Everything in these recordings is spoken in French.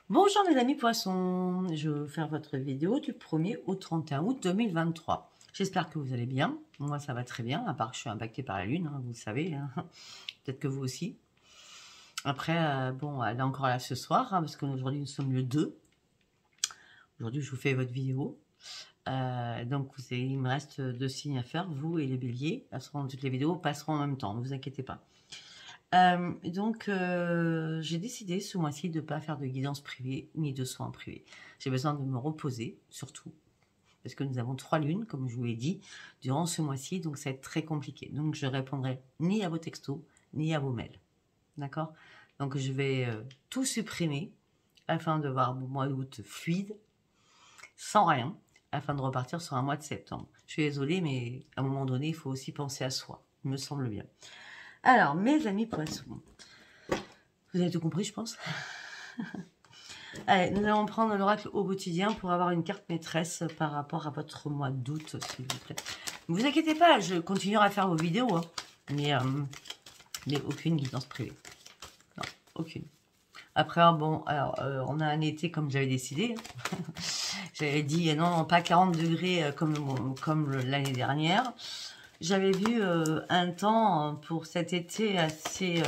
Bonjour mes amis poissons, je vais faire votre vidéo du 1er au 31 août 2023. J'espère que vous allez bien, moi ça va très bien, à part que je suis impactée par la lune, hein, vous le savez, hein. Peut-être que vous aussi. Après, bon, elle est encore là ce soir, hein, parce qu'aujourd'hui nous sommes le 2. Aujourd'hui je vous fais votre vidéo. Donc il me reste 2 signes à faire, vous et les béliers. Toutes les vidéos passeront en même temps, ne vous inquiétez pas. J'ai décidé ce mois-ci de ne pas faire de guidance privée ni de soins privés. J'ai besoin de me reposer, surtout, parce que nous avons 3 lunes, comme je vous l'ai dit, durant ce mois-ci, donc ça va être très compliqué. Donc je répondrai ni à vos textos, ni à vos mails. D'accord? Donc je vais tout supprimer, afin de voir mon mois d'août fluide, sans rien, afin de repartir sur un mois de septembre. Je suis désolée, mais à un moment donné, il faut aussi penser à soi, il me semble bien. Alors, mes amis poissons, vous avez tout compris, je pense. Allez, nous allons prendre l'oracle au quotidien pour avoir une carte maîtresse par rapport à votre mois d'août, s'il vous plaît. Ne vous inquiétez pas, je continuerai à faire vos vidéos, hein, mais aucune guidance privée. Non, aucune. Après, bon, alors, on a un été comme j'avais décidé. Hein. J'avais dit, non, pas 40 degrés comme l'année dernière. J'avais vu un temps pour cet été assez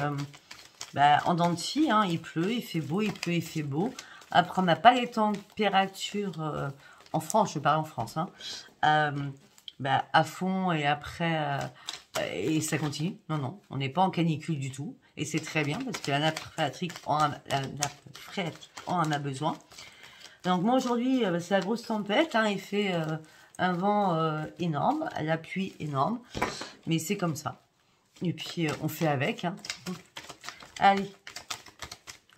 en dents de scie, hein, il pleut, il fait beau, il pleut, il fait beau. Après, on n'a pas les températures en France, je parle en France, hein, à fond et après, et ça continue. Non, non, on n'est pas en canicule du tout. Et c'est très bien parce que la nappe phréatique en a besoin. Donc moi aujourd'hui, c'est la grosse tempête, hein, il fait un vent énorme, la pluie énorme, mais c'est comme ça. Et puis on fait avec. Hein. Allez, vous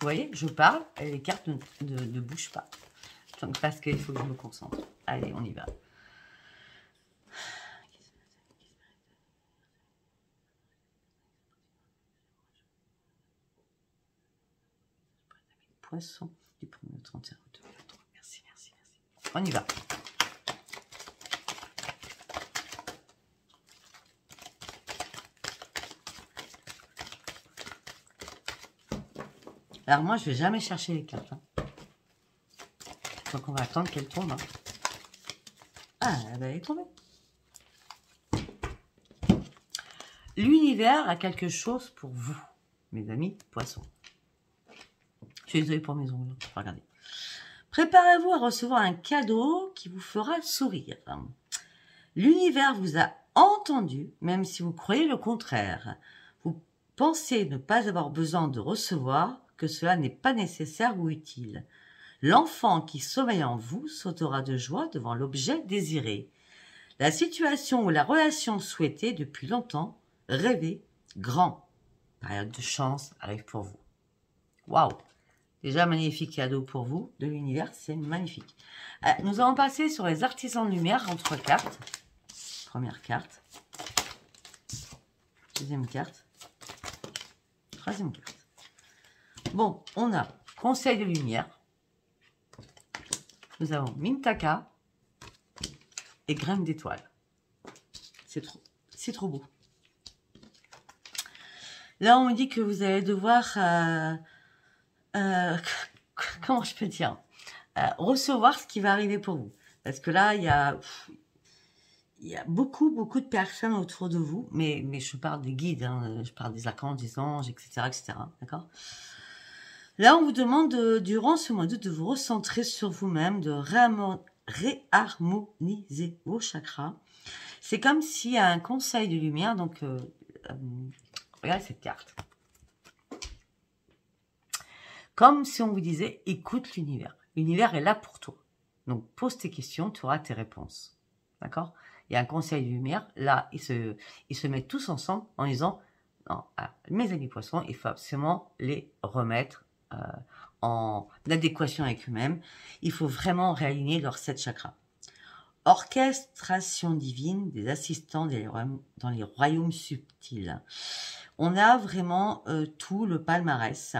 voyez, je parle et les cartes ne bougent pas. Donc parce qu'il faut que je me concentre. Allez, on y va. Poisson du 1er au 31 août 2023. Merci, merci, merci. On y va. Alors moi, je vais jamais chercher les cartes. Hein. Donc on va attendre qu'elle tombe. Hein. Ah, elle est tombée. L'univers a quelque chose pour vous, mes amis poissons. Je suis désolée pour mes ongles. Regardez. Préparez-vous à recevoir un cadeau qui vous fera sourire. L'univers vous a entendu, même si vous croyez le contraire. Vous pensez ne pas avoir besoin de recevoir, que cela n'est pas nécessaire ou utile. L'enfant qui sommeille en vous sautera de joie devant l'objet désiré. La situation ou la relation souhaitée depuis longtemps, rêvez grand. Période de chance arrive pour vous. Waouh! Déjà, magnifique cadeau pour vous de l'univers, c'est magnifique. Nous allons passer sur les artisans de lumière en 3 cartes. Première carte. Deuxième carte. Troisième carte. Bon, on a conseil de lumière. Nous avons Mintaka et graines d'étoiles. C'est trop beau. Là, on me dit que vous allez devoir... comment je peux dire, recevoir ce qui va arriver pour vous. Parce que là, il y a beaucoup de personnes autour de vous, mais je parle des guides, hein, je parle des archanges, des anges, etc., etc. D'accord ? Là, on vous demande, durant ce mois d'août, de vous recentrer sur vous-même, de réharmoniser vos chakras. C'est comme s'il y a un conseil de lumière, donc regardez cette carte. Comme si on vous disait, écoute l'univers. L'univers est là pour toi. Donc, pose tes questions, tu auras tes réponses. D'accord? Il y a un conseil de lumière. Là, ils se mettent tous ensemble en disant, non, mes amis poissons, il faut absolument les remettre en adéquation avec eux-mêmes. Il faut vraiment réaligner leurs 7 chakras. Orchestration divine des assistants dans les royaumes subtils. On a vraiment tout le palmarès.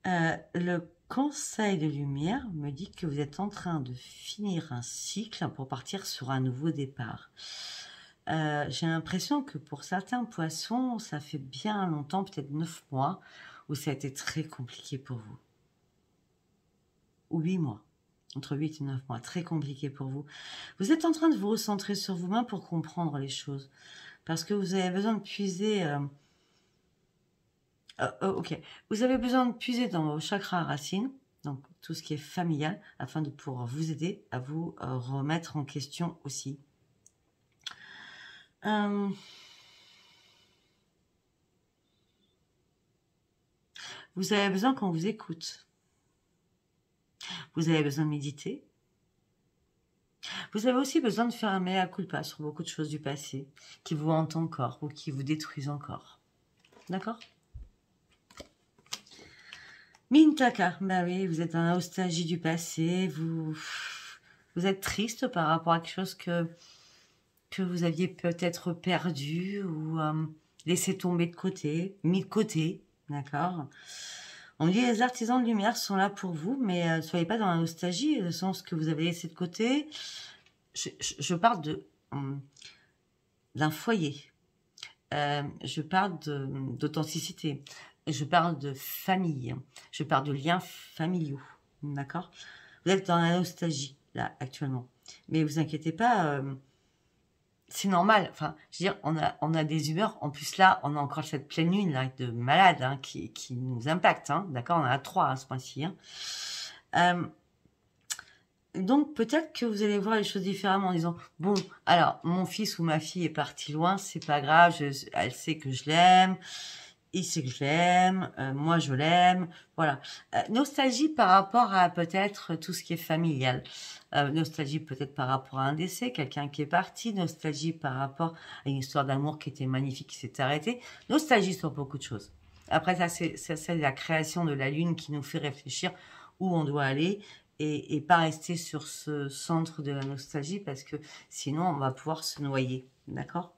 Le conseil de lumière me dit que vous êtes en train de finir un cycle pour partir sur un nouveau départ. J'ai l'impression que pour certains poissons, ça fait bien longtemps, peut-être 9 mois, où ça a été très compliqué pour vous. Ou 8 mois. Entre 8 et 9 mois. Très compliqué pour vous. Vous êtes en train de vous recentrer sur vous-même pour comprendre les choses. Parce que vous avez besoin de puiser... ok. Vous avez besoin de puiser dans vos chakras racines, donc tout ce qui est familial, afin de pouvoir vous aider à vous remettre en question aussi. Vous avez besoin qu'on vous écoute. Vous avez besoin de méditer. Vous avez aussi besoin de faire un mea culpa sur beaucoup de choses du passé qui vous hantent encore ou qui vous détruisent encore. D'accord? Mintaka, bah oui, vous êtes dans la nostalgie du passé, vous êtes triste par rapport à quelque chose que vous aviez peut-être perdu ou laissé tomber de côté, mis de côté, d'accord? On dit les artisans de lumière sont là pour vous, mais ne soyez pas dans la nostalgie, le sens que vous avez laissé de côté. Je parle d'un foyer. Je parle d'authenticité. Je parle de famille. Je parle de liens familiaux. D'accord? Vous êtes dans la nostalgie, là, actuellement. Mais vous inquiétez pas, c'est normal. Enfin, je veux dire, on a des humeurs. En plus, là, on a encore cette pleine lune là, de malade hein, qui nous impacte. Hein, d'accord? On en a 3 à ce point-ci. Hein. Donc, peut-être que vous allez voir les choses différemment en disant, bon, alors, mon fils ou ma fille est parti loin, c'est pas grave, elle sait que je l'aime, il sait que je l'aime, moi je l'aime, voilà. Nostalgie par rapport à peut-être tout ce qui est familial. Nostalgie peut-être par rapport à un décès, quelqu'un qui est parti, nostalgie par rapport à une histoire d'amour qui était magnifique, qui s'est arrêtée, nostalgie sur beaucoup de choses. Après ça, c'est la création de la lune qui nous fait réfléchir où on doit aller et pas rester sur ce centre de la nostalgie parce que sinon on va pouvoir se noyer, d'accord?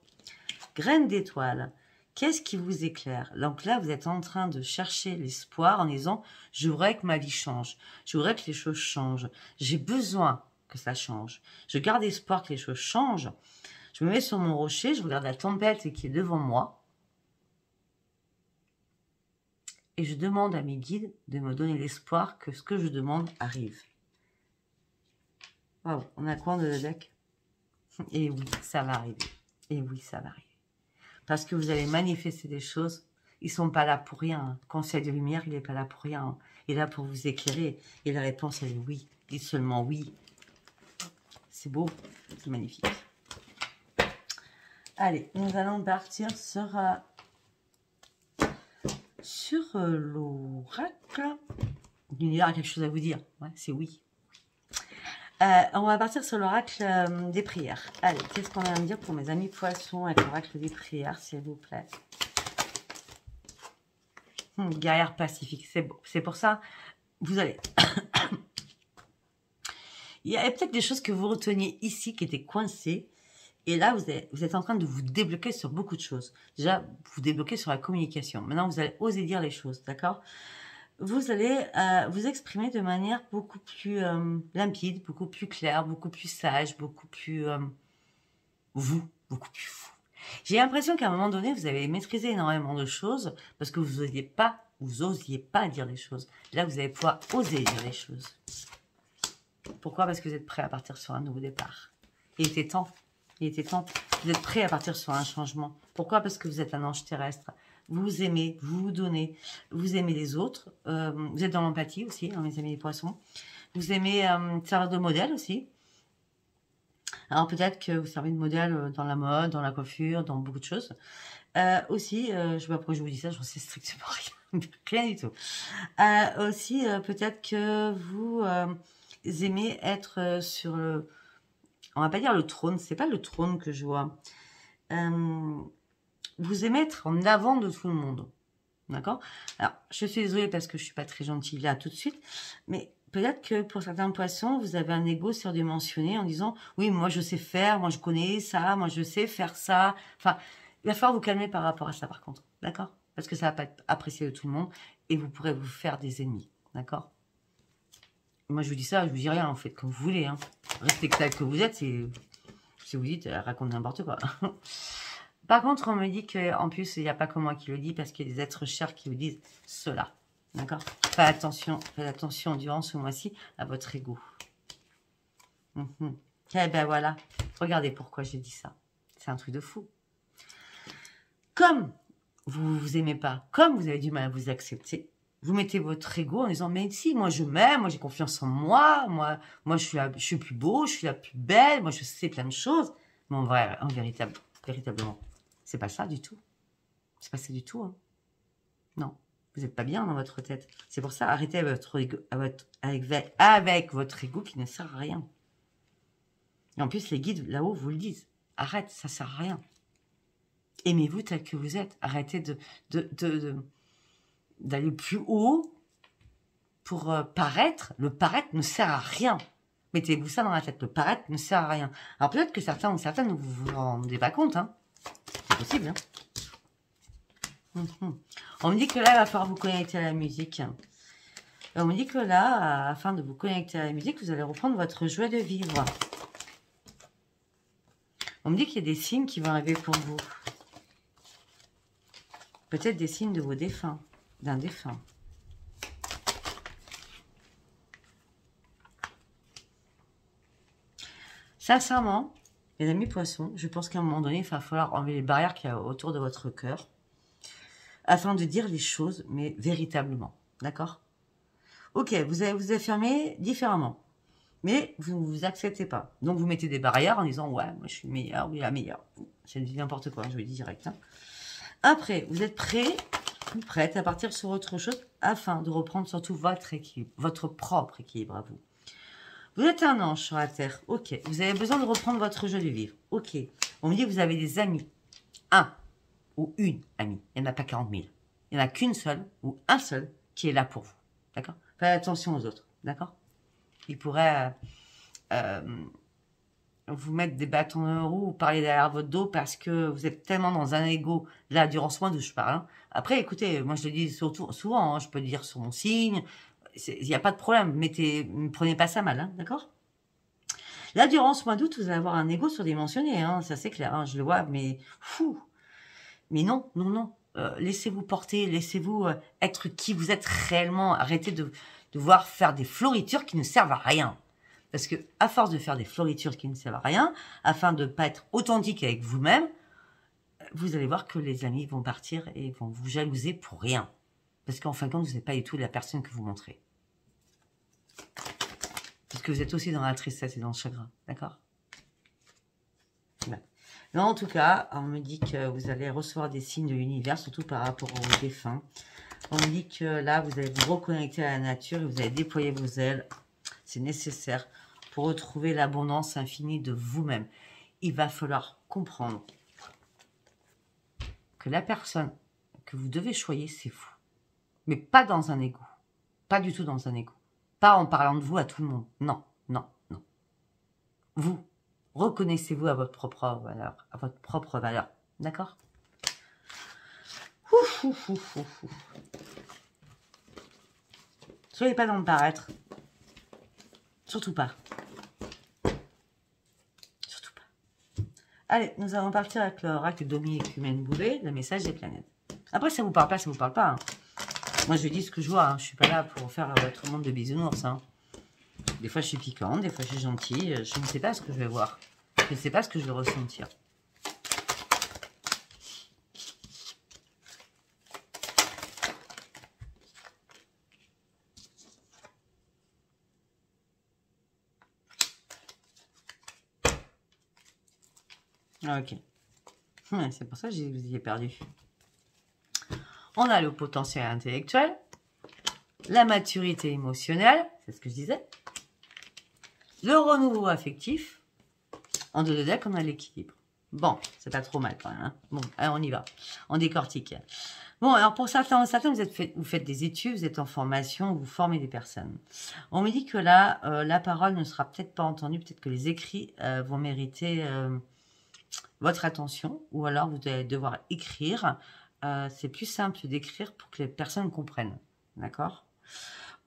Graine d'étoile. Qu'est-ce qui vous éclaire? Donc là, vous êtes en train de chercher l'espoir en disant « Je voudrais que ma vie change. Je voudrais que les choses changent. J'ai besoin que ça change. Je garde espoir que les choses changent. Je me mets sur mon rocher, je regarde la tempête qui est devant moi. Et je demande à mes guides de me donner l'espoir que ce que je demande arrive. » Wow, on a quoi de deck? Et oui, ça va arriver. Et oui, ça va arriver. Parce que vous allez manifester des choses. Ils ne sont pas là pour rien. Conseil de lumière, il n'est pas là pour rien. Il est là pour vous éclairer. Et la réponse, elle est oui. Dites seulement oui. C'est beau. C'est magnifique. Allez, nous allons partir sur l'oracle. L'univers a quelque chose à vous dire. Ouais, c'est oui. On va partir sur l'oracle des prières. Allez, qu'est-ce qu'on va me dire pour mes amis poissons avec l'oracle des prières, s'il vous plaît? Guerrière pacifique, c'est beau. C'est pour ça, vous allez... Il y a peut-être des choses que vous reteniez ici qui étaient coincées. Et là, vous êtes en train de vous débloquer sur beaucoup de choses. Déjà, vous débloquez sur la communication. Maintenant, vous allez oser dire les choses, d'accord? Vous allez vous exprimer de manière beaucoup plus limpide, beaucoup plus claire, beaucoup plus sage, beaucoup plus beaucoup plus fou. J'ai l'impression qu'à un moment donné, vous avez maîtrisé énormément de choses parce que vous osiez pas dire les choses. Là, vous allez pouvoir oser dire les choses. Pourquoi? Parce que vous êtes prêt à partir sur un nouveau départ. Il était temps. Il était temps. Vous êtes prêt à partir sur un changement. Pourquoi? Parce que vous êtes un ange terrestre. Vous aimez, vous vous donnez, vous aimez les autres, vous êtes dans l'empathie aussi, hein, mes amis les poissons. Vous aimez servir de modèle aussi. Alors peut-être que vous servez de modèle dans la mode, dans la coiffure, dans beaucoup de choses. Aussi, je ne sais pas pourquoi je vous dis ça, j'en sais strictement rien, rien du tout. Aussi, peut-être que vous aimez être sur le... On va pas dire le trône, c'est pas le trône que je vois. Vous aimez être en avant de tout le monde. D'accord? Alors, je suis désolée parce que je suis pas très gentille là tout de suite, mais peut-être que pour certains poissons, vous avez un ego surdimensionné en disant « Oui, moi je sais faire, moi je connais ça, moi je sais faire ça. » Enfin, il va falloir vous calmer par rapport à ça par contre. D'accord? Parce que ça va pas être apprécié de tout le monde et vous pourrez vous faire des ennemis. D'accord? Moi je vous dis ça, je vous dis rien, en fait, comme vous voulez. Hein. Restez tel que vous êtes, Si vous dites, elle raconte n'importe quoi. Par contre, on me dit qu'en plus, il n'y a pas que moi qui le dis, parce qu'il y a des êtres chers qui vous disent cela. D'accord? Faites attention durant ce mois-ci à votre ego. Eh ben voilà. Regardez pourquoi j'ai dit ça. C'est un truc de fou. Comme vous vous aimez pas, comme vous avez du mal à vous accepter, vous mettez votre ego en disant, mais si, moi je m'aime, moi j'ai confiance en moi, moi je suis plus beau, je suis la plus belle, moi je sais plein de choses. Mais en vrai, véritablement, c'est pas ça du tout. C'est pas ça du tout. Hein. Non, vous n'êtes pas bien dans votre tête. C'est pour ça, arrêtez avec votre ego qui ne sert à rien. Et en plus, les guides là-haut vous le disent. Arrête, ça sert à rien. Aimez-vous tel que vous êtes. Arrêtez d'aller plus haut pour paraître. Le paraître ne sert à rien. Mettez-vous ça dans la tête. Le paraître ne sert à rien. Alors peut-être que certains ou certaines ne vous rendez pas compte. Hein. C'est possible. Hein. On me dit que là, il va falloir vous connecter à la musique. On me dit que là, afin de vous connecter à la musique, vous allez reprendre votre joie de vivre. On me dit qu'il y a des signes qui vont arriver pour vous. Peut-être des signes de vos défunts, d'un défunt. Sincèrement, les amis poissons, je pense qu'à un moment donné, il va falloir enlever les barrières qu'il y a autour de votre cœur afin de dire les choses, mais véritablement. D'accord? Ok, vous allez vous affirmer différemment, mais vous ne vous acceptez pas. Donc, vous mettez des barrières en disant, ouais, moi je suis meilleure, oui, la meilleure. C'est n'importe quoi, je le dis direct. Hein. Après, vous êtes prête à partir sur autre chose afin de reprendre surtout votre équilibre, votre propre équilibre à vous. Vous êtes un ange sur la terre, ok. Vous avez besoin de reprendre votre jeu de vivre, ok. On me dit que vous avez des amis, un ou une amie. Il n'y en a pas 40 000. Il n'y en a qu'une seule ou un seul qui est là pour vous, d'accord? Faites attention aux autres, d'accord? Il pourrait vous mettre des bâtons dans les roues ou parler derrière votre dos parce que vous êtes tellement dans un ego, là, durant ce mois d'où je parle. Hein. Après, écoutez, moi je le dis surtout, souvent, hein, je peux le dire sur mon signe, il n'y a pas de problème, ne prenez pas ça mal, hein, d'accord? Là, durant ce mois d'août, vous allez avoir un ego surdimensionné, hein, ça c'est clair, hein, je le vois, mais fou. Mais non, non, non, laissez-vous porter, laissez-vous être qui vous êtes réellement, arrêtez de devoir faire des floritures qui ne servent à rien. Parce que, à force de faire des floritures qui ne servent à rien, afin de ne pas être authentique avec vous-même, vous allez voir que les amis vont partir et vont vous jalouser pour rien. Parce qu'en fin de compte, vous n'êtes pas du tout la personne que vous montrez. Parce que vous êtes aussi dans la tristesse et dans le chagrin. D'accord? Ouais. Non, en tout cas, on me dit que vous allez recevoir des signes de l'univers, surtout par rapport aux défunts. On me dit que là, vous allez vous reconnecter à la nature et vous allez déployer vos ailes. C'est nécessaire pour retrouver l'abondance infinie de vous-même. Il va falloir comprendre que la personne que vous devez choisir, c'est vous. Mais pas dans un ego. Pas du tout dans un ego. Pas en parlant de vous à tout le monde. Non, non, non. Vous, reconnaissez-vous à votre propre valeur. À votre propre valeur. D'accord? Soyez pas dans le paraître. Surtout pas. Surtout pas. Allez, nous allons partir avec l'oracle Dominique-Humaine Boulet, le message des planètes. Après, ça vous parle pas, ça vous parle pas. Hein. Moi, je dis ce que je vois. Hein. Je suis pas là pour faire votre monde de bisounours. Hein. Des fois, je suis piquante, des fois, je suis gentille. Je ne sais pas ce que je vais voir. Je ne sais pas ce que je vais ressentir. Ok. Ouais, c'est pour ça que je vous y ai perdu. On a le potentiel intellectuel, la maturité émotionnelle, c'est ce que je disais, le renouveau affectif. En deux de deck, on a l'équilibre. Bon, c'est pas trop mal quand même. Hein. Bon, allez, on y va. On décortique. Bon, alors pour certains, vous faites des études, vous êtes en formation, vous formez des personnes. On me dit que là, la parole ne sera peut-être pas entendue, peut-être que les écrits vont mériter votre attention, ou alors vous allez devoir écrire. C'est plus simple d'écrire pour que les personnes comprennent. D'accord?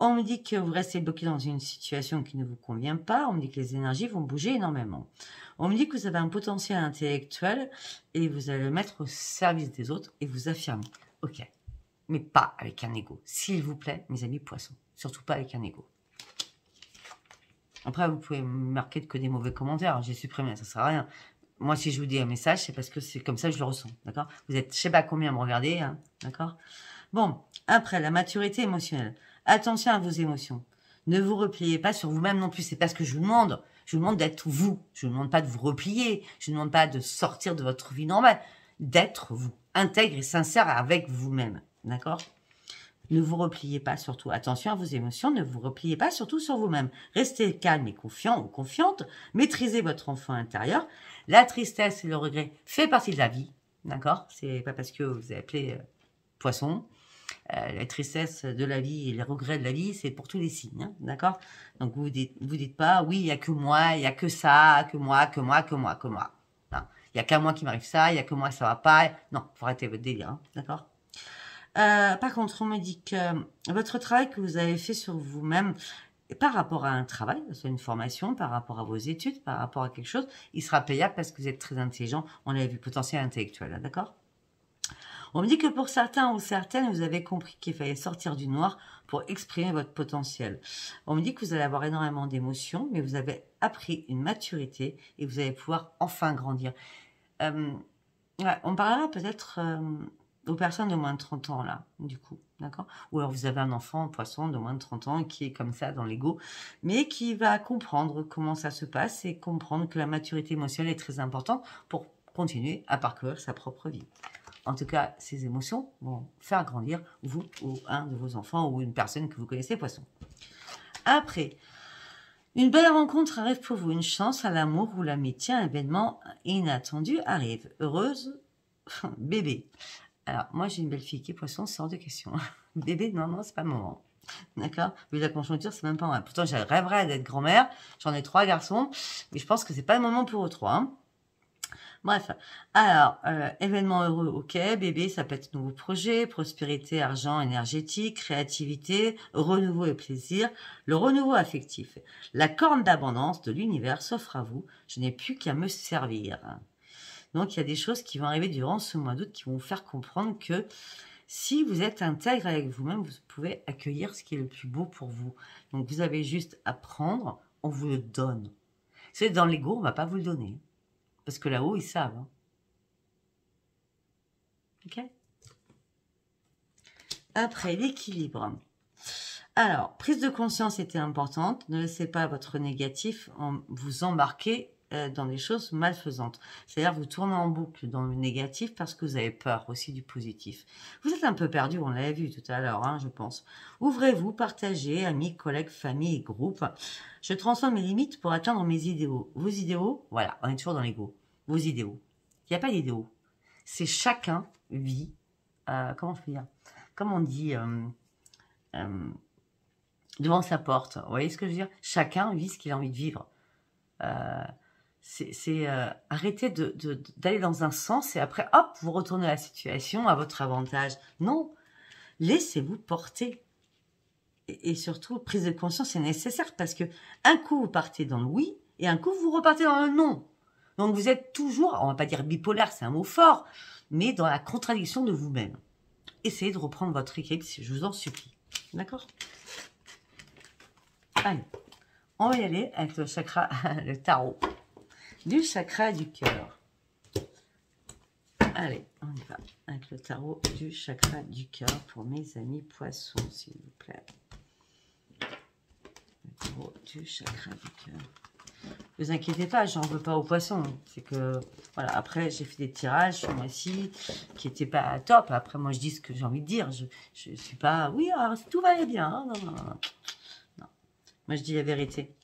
On me dit que vous restez bloqué dans une situation qui ne vous convient pas. On me dit que les énergies vont bouger énormément. On me dit que vous avez un potentiel intellectuel et vous allez le mettre au service des autres et vous affirmer. Ok, mais pas avec un ego. S'il vous plaît, mes amis poissons. Surtout pas avec un ego. Après, vous pouvez marquer que des mauvais commentaires. J'ai supprimé, ça sert à rien. Moi, si je vous dis un message, c'est parce que c'est comme ça que je le ressens. D'accord? Vous êtes, je sais pas combien à me regarder. Hein, d'accord? Bon, après, la maturité émotionnelle. Attention à vos émotions. Ne vous repliez pas sur vous-même non plus. C'est pas ce que je vous demande. Je vous demande d'être vous. Je vous demande pas de vous replier. Je vous demande pas de sortir de votre vie normale. D'être vous. Intègre et sincère avec vous-même. D'accord? Ne vous repliez pas surtout. Attention à vos émotions. Ne vous repliez pas surtout sur vous-même. Restez calme et confiant ou confiante. Maîtrisez votre enfant intérieur. La tristesse et le regret fait partie de la vie. D'accord? C'est pas parce que vous avez appelé poisson. La tristesse de la vie et les regrets de la vie, c'est pour tous les signes, hein, d'accord? Donc vous dites pas, oui, il y a que moi, il y a que ça, que moi. Non, il y a qu'à moi qui m'arrive ça, il y a que moi ça va pas. Non, faut arrêter votre délire, hein, d'accord? Par contre, on me dit que votre travail que vous avez fait sur vous-même, par rapport à un travail, soit une formation, par rapport à vos études, par rapport à quelque chose, il sera payable parce que vous êtes très intelligent. On l'avait vu, potentiel intellectuel, d'accord? On me dit que pour certains ou certaines, vous avez compris qu'il fallait sortir du noir pour exprimer votre potentiel. On me dit que vous allez avoir énormément d'émotions, mais vous avez appris une maturité et vous allez pouvoir enfin grandir. Ouais, on parlera peut-être aux personnes de moins de 30 ans, là, du coup, d'accord? Ou alors vous avez un enfant, un poisson de moins de 30 ans qui est comme ça dans l'ego, mais qui va comprendre comment ça se passe et comprendre que la maturité émotionnelle est très importante pour continuer à parcourir sa propre vie. En tout cas, ces émotions vont faire grandir vous ou un de vos enfants ou une personne que vous connaissez, poisson. Après, une belle rencontre arrive pour vous, une chance à l'amour ou l'amitié, un événement inattendu arrive. Heureuse, bébé. Alors, moi, j'ai une belle fille qui est poisson, c'est hors de question. Bébé, non, c'est pas le moment. D'accord? Vu la conjoncture, c'est même pas vrai. Pourtant, je rêverais d'être grand-mère. J'en ai 3 garçons, mais je pense que c'est pas le moment pour eux 3. Hein. Bref, alors, événement heureux, ok, bébé, ça peut être nouveau projet, prospérité, argent, énergétique, créativité, renouveau et plaisir, le renouveau affectif. La corne d'abondance de l'univers s'offre à vous, je n'ai plus qu'à me servir. Donc, il y a des choses qui vont arriver durant ce mois d'août qui vont vous faire comprendre que si vous êtes intègre avec vous-même, vous pouvez accueillir ce qui est le plus beau pour vous. Donc, vous avez juste à prendre, on vous le donne. C'est dans l'ego, on ne va pas vous le donner. Parce que là-haut, ils savent. Hein. Ok? Après, l'équilibre. Alors, prise de conscience était importante. Ne laissez pas votre négatif vous embarquer dans des choses malfaisantes. C'est-à-dire, vous tournez en boucle dans le négatif parce que vous avez peur aussi du positif. Vous êtes un peu perdu, on l'avait vu tout à l'heure, hein, je pense. Ouvrez-vous, partagez, amis, collègues, famille et groupes. Je transforme mes limites pour atteindre mes idéaux. Vos idéaux, voilà, on est toujours dans l'ego. Vos idéaux. Il n'y a pas d'idéaux. C'est chacun vit, comment je peux dire, comme on dit, devant sa porte. Vous voyez ce que je veux dire? Chacun vit ce qu'il a envie de vivre. C'est arrêter d'aller dans un sens et après, hop, vous retournez la situation à votre avantage. Non, laissez-vous porter. Et surtout, prise de conscience est nécessaire parce que un coup, vous partez dans le oui et un coup, vous repartez dans le non. Donc, vous êtes toujours, on va pas dire bipolaire, c'est un mot fort, mais dans la contradiction de vous-même. Essayez de reprendre votre équilibre, je vous en supplie. D'accord? Allez, on va y aller avec le chakra, le tarot du chakra du cœur. Allez, on y va avec le tarot du chakra du cœur pour mes amis poissons, s'il vous plaît. Le tarot du chakra du cœur. Ne vous inquiétez pas, j'en veux pas aux poissons. C'est que, voilà, après, j'ai fait des tirages ce mois-ci qui n'étaient pas top. Après, moi, je dis ce que j'ai envie de dire. Je suis pas, oui, alors, tout va aller bien. Hein, non. Moi, je dis la vérité.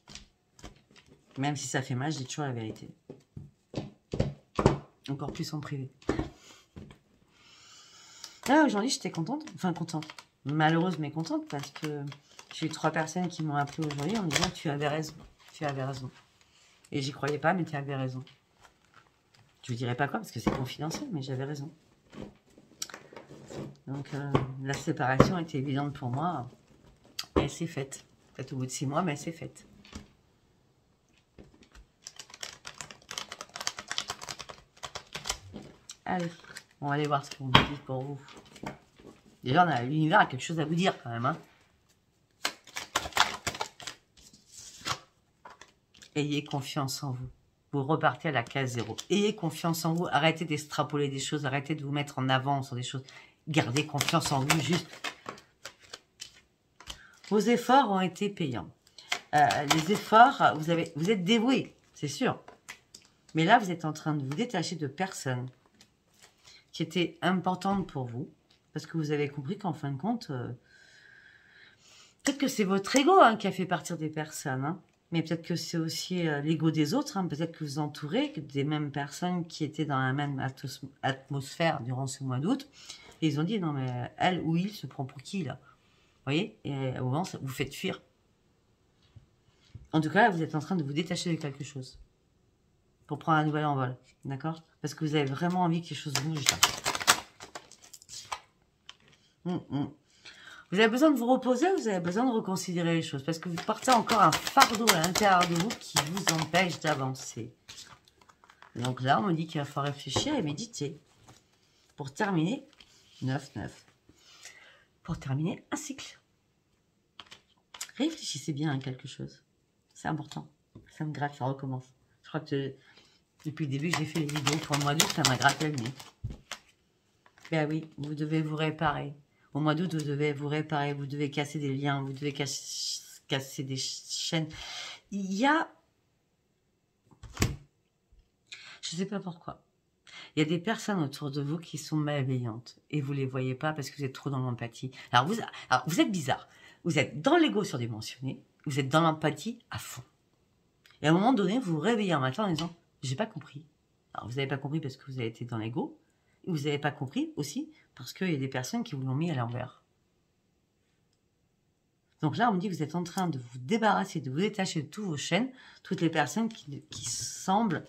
Même si ça fait mal, je dis toujours la vérité. Encore plus en privé. Là, aujourd'hui, j'étais contente. Enfin, contente. Malheureuse, mais contente parce que j'ai eu 3 personnes qui m'ont appelé aujourd'hui en me disant tu avais raison. Tu avais raison. Et j'y croyais pas, mais tu avais raison. Je ne dirai pas quoi parce que c'est confidentiel, mais j'avais raison. Donc, la séparation était évidente pour moi. Et c'est fait. Peut-être au bout de 6 mois, mais c'est fait. Allez, on va aller voir ce qu'on vous dit pour vous. Déjà, l'univers a quelque chose à vous dire quand même. Hein. Ayez confiance en vous. Vous repartez à la case 0. Ayez confiance en vous. Arrêtez d'extrapoler des choses. Arrêtez de vous mettre en avant sur des choses. Gardez confiance en vous. Juste. Vos efforts ont été payants. Les efforts, vous êtes dévoués, c'est sûr. Mais là, vous êtes en train de vous détacher de personnes qui étaient importantes pour vous. Parce que vous avez compris qu'en fin de compte, peut-être que c'est votre ego hein, qui a fait partir des personnes. Hein. Mais peut-être que c'est aussi l'ego des autres. Hein. Peut-être que vous entourez des mêmes personnes qui étaient dans la même atmosphère durant ce mois d'août. Et ils ont dit, non mais elle ou il se prend pour qui là? Vous voyez? Et au moment, vous faites fuir. En tout cas, vous êtes en train de vous détacher de quelque chose. Pour prendre un nouvel envol. D'accord? Parce que vous avez vraiment envie que les choses bougent là. Vous avez besoin de vous reposer, vous avez besoin de reconsidérer les choses. Parce que vous partez encore un fardeau à l'intérieur de vous qui vous empêche d'avancer. Donc là, on me dit qu'il va falloir réfléchir et méditer. Pour terminer, 9-9. Pour terminer un cycle. Réfléchissez bien à quelque chose. C'est important. Ça me gratte, ça recommence. Je crois que depuis le début que j'ai fait les vidéos pour le mois d'août, ça m'a gratté le nez. Ben oui, vous devez vous réparer. Au mois d'août, vous devez vous réparer, vous devez casser des liens, vous devez casser des chaînes. Il y a... Je ne sais pas pourquoi. Il y a des personnes autour de vous qui sont malveillantes et vous ne les voyez pas parce que vous êtes trop dans l'empathie. Alors, vous êtes bizarre. Vous êtes dans l'ego surdimensionné, vous êtes dans l'empathie à fond. Et à un moment donné, vous vous réveillez un matin en disant « j'ai pas compris ». Alors, vous n'avez pas compris parce que vous avez été dans l'ego. Et vous n'avez pas compris aussi parce qu'il y a des personnes qui vous l'ont mis à l'envers. Donc là, on me dit que vous êtes en train de vous débarrasser, de vous détacher de toutes vos chaînes, toutes les personnes qui semblent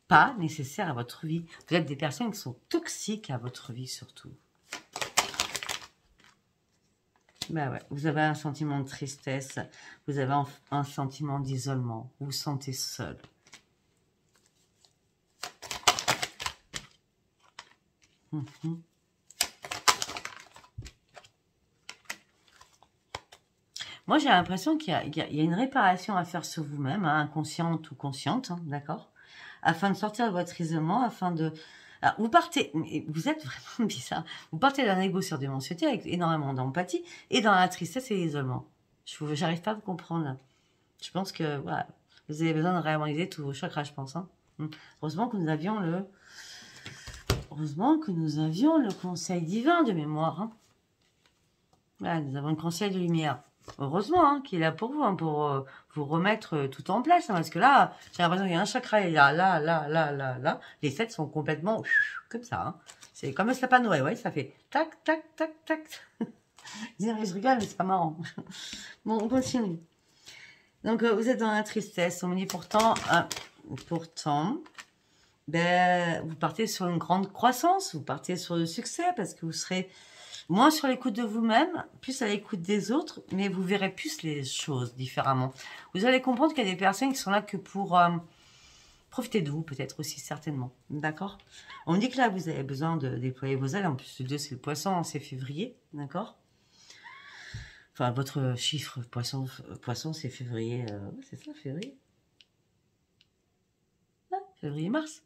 pas nécessaires à votre vie. Vous êtes des personnes qui sont toxiques à votre vie surtout. Ben ouais, vous avez un sentiment de tristesse, vous avez un sentiment d'isolement, vous vous sentez seul. Moi, j'ai l'impression qu'il y a une réparation à faire sur vous-même, hein, inconsciente ou consciente, hein, d'accord? Afin de sortir de votre isolement, afin de... Alors, vous partez, vous êtes vraiment bizarre, vous partez d'un égo surdimensionné avec énormément d'empathie et dans la tristesse et l'isolement. J'arrive pas à vous comprendre là. Je pense que voilà, vous avez besoin de réharmoniser tous vos chakras, je pense. Hein. Heureusement que nous avions le... Heureusement que nous avions le conseil divin de mémoire. Hein. Voilà, nous avons le conseil de lumière. Heureusement hein, qu'il est là pour vous, hein, pour vous remettre tout en place. Hein, parce que là, j'ai l'impression qu'il y a un chakra et là. Les 7 sont complètement comme ça. Hein. C'est comme un sapin de Noël, ouais, ça fait tac, tac, tac, tac. Je rigole, mais c'est pas marrant. Bon, on continue. Donc, vous êtes dans la tristesse. On me dit pourtant, ben, vous partez sur une grande croissance, vous partez sur le succès parce que vous serez moins sur l'écoute de vous-même, plus à l'écoute des autres, mais vous verrez plus les choses différemment. Vous allez comprendre qu'il y a des personnes qui sont là que pour profiter de vous, peut-être aussi, certainement. D'accord? On me dit que là, vous avez besoin de déployer vos ailes. En plus, le 2, c'est le poisson, c'est février. D'accord? Enfin, votre chiffre, poisson c'est février. C'est ça, février? Ouais, février-mars.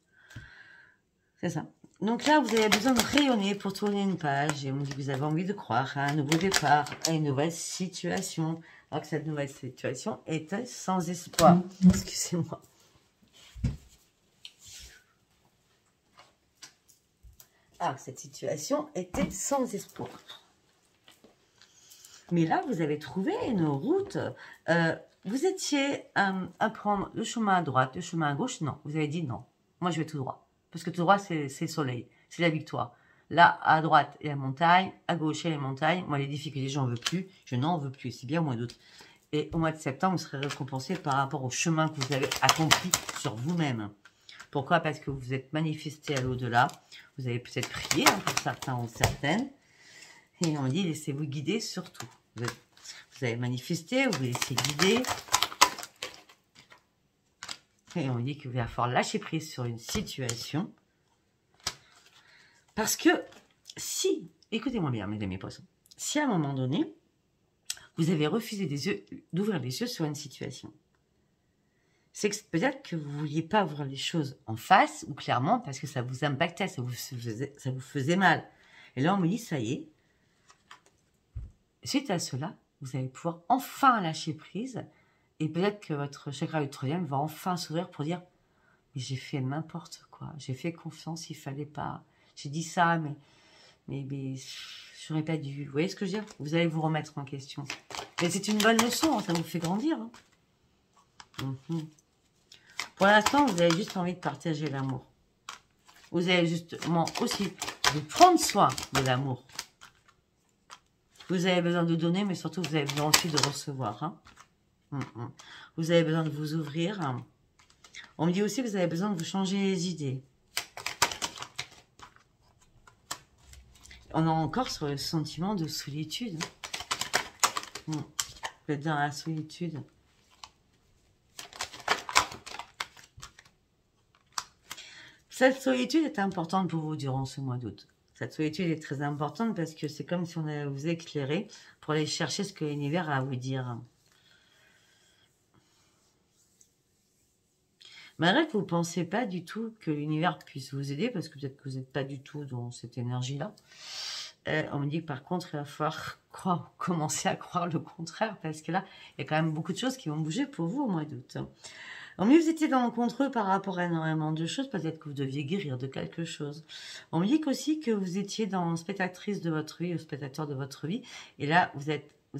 C'est ça. Donc là, vous avez besoin de rayonner pour tourner une page. Et on dit que vous avez envie de croire à un nouveau départ, à une nouvelle situation. Alors que cette nouvelle situation était sans espoir. Excusez-moi. Alors que cette situation était sans espoir. Mais là, vous avez trouvé une route. Vous étiez à prendre le chemin à droite, le chemin à gauche. Non, vous avez dit non. Moi, je vais tout droit. Parce que tout droit, c'est le soleil, c'est la victoire. Là, à droite, il y a la montagne, à gauche, il y a les montagnes. Moi, les difficultés, j'en veux plus. Je n'en veux plus. C'est bien au mois d'août. Et au mois de septembre, vous serez récompensé par rapport au chemin que vous avez accompli sur vous-même. Pourquoi? Parce que vous vous êtes manifesté à l'au-delà. Vous avez peut-être prié hein, pour certains ou certaines. Et on dit, laissez-vous guider surtout. Vous avez manifesté, vous vous laissez guider. Et on dit que vous allez falloir lâcher prise sur une situation. Parce que si, écoutez-moi bien, mes amis poissons, si à un moment donné, vous avez refusé d'ouvrir les yeux sur une situation, c'est que peut-être que vous ne vouliez pas voir les choses en face ou clairement parce que ça vous impactait, ça vous faisait mal. Et là, on me dit, ça y est, suite à cela, vous allez pouvoir enfin lâcher prise et peut-être que votre chakra du troisième va enfin s'ouvrir pour dire, mais j'ai fait n'importe quoi, j'ai fait confiance, il fallait pas, j'ai dit ça, mais j'aurais pas dû. Vous voyez ce que je veux dire? Vous allez vous remettre en question. Mais c'est une bonne leçon, hein, ça vous fait grandir. Hein. Pour l'instant, vous avez juste envie de partager l'amour. Vous avez justement aussi de prendre soin de l'amour. Vous avez besoin de donner, mais surtout, vous avez besoin aussi de recevoir. Hein. Vous avez besoin de vous ouvrir. Hein. On me dit aussi que vous avez besoin de vous changer les idées. On est encore sur le sentiment de solitude. Vous êtes dans la solitude. Cette solitude est importante pour vous durant ce mois d'août. Cette solitude est très importante parce que c'est comme si on allait vous éclairer pour aller chercher ce que l'univers a à vous dire. Malgré que vous ne pensez pas du tout que l'univers puisse vous aider, parce que peut-être que vous n'êtes pas du tout dans cette énergie-là, on me dit que par contre, il va falloir commencer à croire le contraire, parce que là, il y a quand même beaucoup de choses qui vont bouger pour vous au mois d'août. On me dit que vous étiez dans le contrôle par rapport à énormément de choses, peut-être que vous deviez guérir de quelque chose. On me dit aussi que vous étiez dans spectatrice de votre vie, ou spectateur de votre vie, et là, vous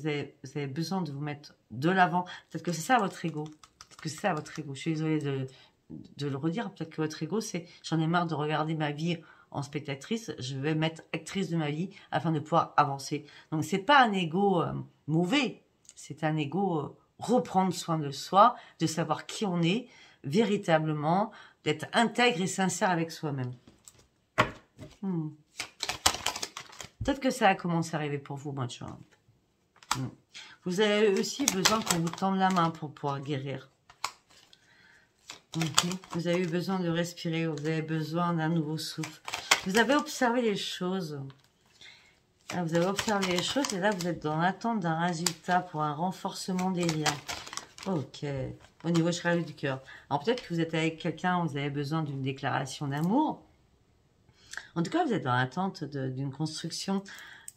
avez besoin de vous mettre de l'avant. Peut-être que c'est ça votre ego. Peut-être que c'est ça votre ego. Je suis désolée de le redire. Peut-être que votre ego, c'est j'en ai marre de regarder ma vie en spectatrice, je vais mettre actrice de ma vie afin de pouvoir avancer. Donc, c'est pas un ego mauvais, c'est un ego reprendre soin de soi, de savoir qui on est véritablement, d'être intègre et sincère avec soi-même. Peut-être que ça a commencé à arriver pour vous au mois de juin. Vous avez aussi besoin qu'on vous tende la main pour pouvoir guérir. Vous avez eu besoin de respirer, vous avez besoin d'un nouveau souffle. Vous avez observé les choses. Vous avez observé les choses et là, vous êtes dans l'attente d'un résultat pour un renforcement des liens. Ok. Au niveau chakra du cœur. Alors, peut-être que vous êtes avec quelqu'un, vous avez besoin d'une déclaration d'amour. En tout cas, vous êtes dans l'attente d'une construction.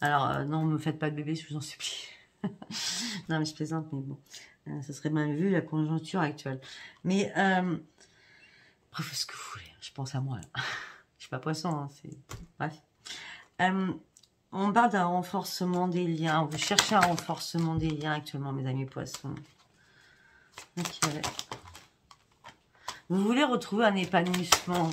Alors, non, ne me faites pas de bébé, je vous en supplie. Non, mais je plaisante, mais bon. Ça serait mal vu, la conjoncture actuelle. Mais, bref, ce que vous voulez. Je pense à moi, là. Je suis pas poisson, hein, c'est... Bref. On parle d'un renforcement des liens. Vous cherchez un renforcement des liens actuellement, mes amis poissons. Ok. Vous voulez retrouver un épanouissement.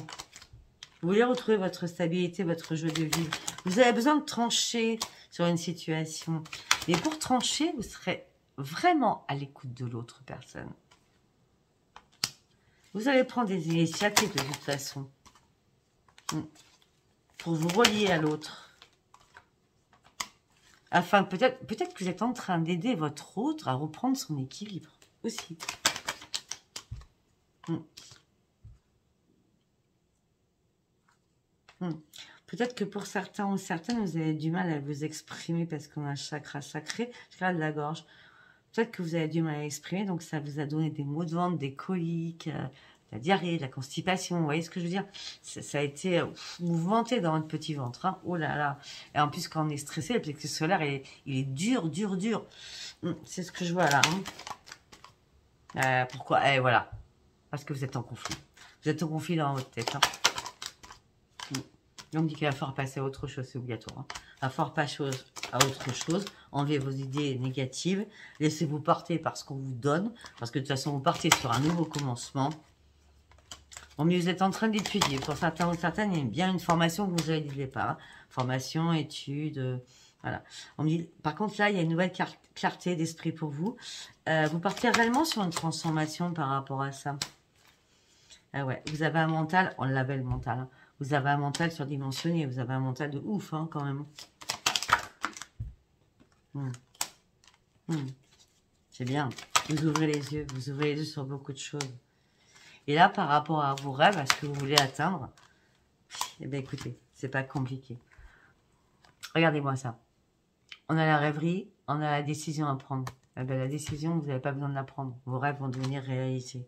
Vous voulez retrouver votre stabilité, votre jeu de vie. Vous avez besoin de trancher sur une situation. Et pour trancher, vous serez vraiment à l'écoute de l'autre personne. Vous allez prendre des initiatives de toute façon. Pour vous relier à l'autre. Afin peut-être que vous êtes en train d'aider votre autre à reprendre son équilibre aussi. Peut-être que pour certains ou certaines, vous avez du mal à vous exprimer parce qu'on a un chakra sacré, chakra de la gorge. Peut-être que vous avez du mal à exprimer, donc ça vous a donné des maux de ventre, des coliques, la diarrhée, la constipation, vous voyez ce que je veux dire? Ça a été mouvementé dans votre petit ventre, hein. Oh là là. Et en plus, quand on est stressé, le plexus solaire, il est dur, dur, dur. C'est ce que je vois là. Hein. Pourquoi? Voilà. Parce que vous êtes en conflit. Vous êtes en conflit dans votre tête. Hein. On me dit qu'il va falloir passer à autre chose, c'est obligatoire. Hein. Il va falloir passer à autre chose. Enlevez vos idées négatives. Laissez-vous porter par ce qu'on vous donne. Parce que de toute façon, vous partez sur un nouveau commencement. Bon, mais vous êtes en train d'étudier. Pour certains ou certaines, il y a bien une formation que vous avez dit le départ. Hein. Formation, études, voilà. On me dit, par contre, là, il y a une nouvelle clarté d'esprit pour vous. Vous partez réellement sur une transformation par rapport à ça. Ah ouais, vous avez un mental, on l'avait le mental. Hein. Vous avez un mental surdimensionné. Vous avez un mental de ouf, hein, quand même. C'est bien. Vous ouvrez les yeux. Vous ouvrez les yeux sur beaucoup de choses. Et là, par rapport à vos rêves, à ce que vous voulez atteindre, eh bien, écoutez, c'est pas compliqué. Regardez-moi ça. On a la rêverie, on a la décision à prendre. Eh bien, la décision, vous n'avez pas besoin de la prendre. Vos rêves vont devenir réalité.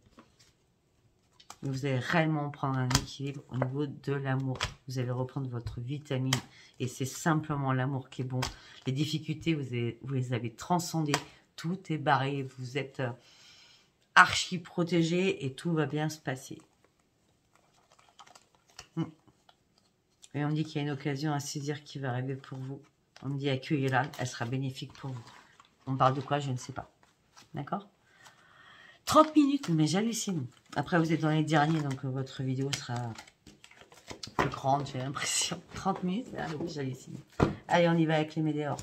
Vous allez réellement prendre un équilibre au niveau de l'amour. Vous allez reprendre votre vitamine. Et c'est simplement l'amour qui est bon. Les difficultés, vous les avez transcendées. Tout est barré. Vous êtes archi protégé et tout va bien se passer. Et on me dit qu'il y a une occasion à saisir qui va arriver pour vous. On me dit accueillez-la, elle sera bénéfique pour vous. On parle de quoi? Je ne sais pas. D'accord? 30 minutes, mais j'hallucine. Après, vous êtes dans les derniers, donc votre vidéo sera plus grande, j'ai l'impression. 30 minutes, ah oui, j'hallucine. Allez, on y va avec les météores.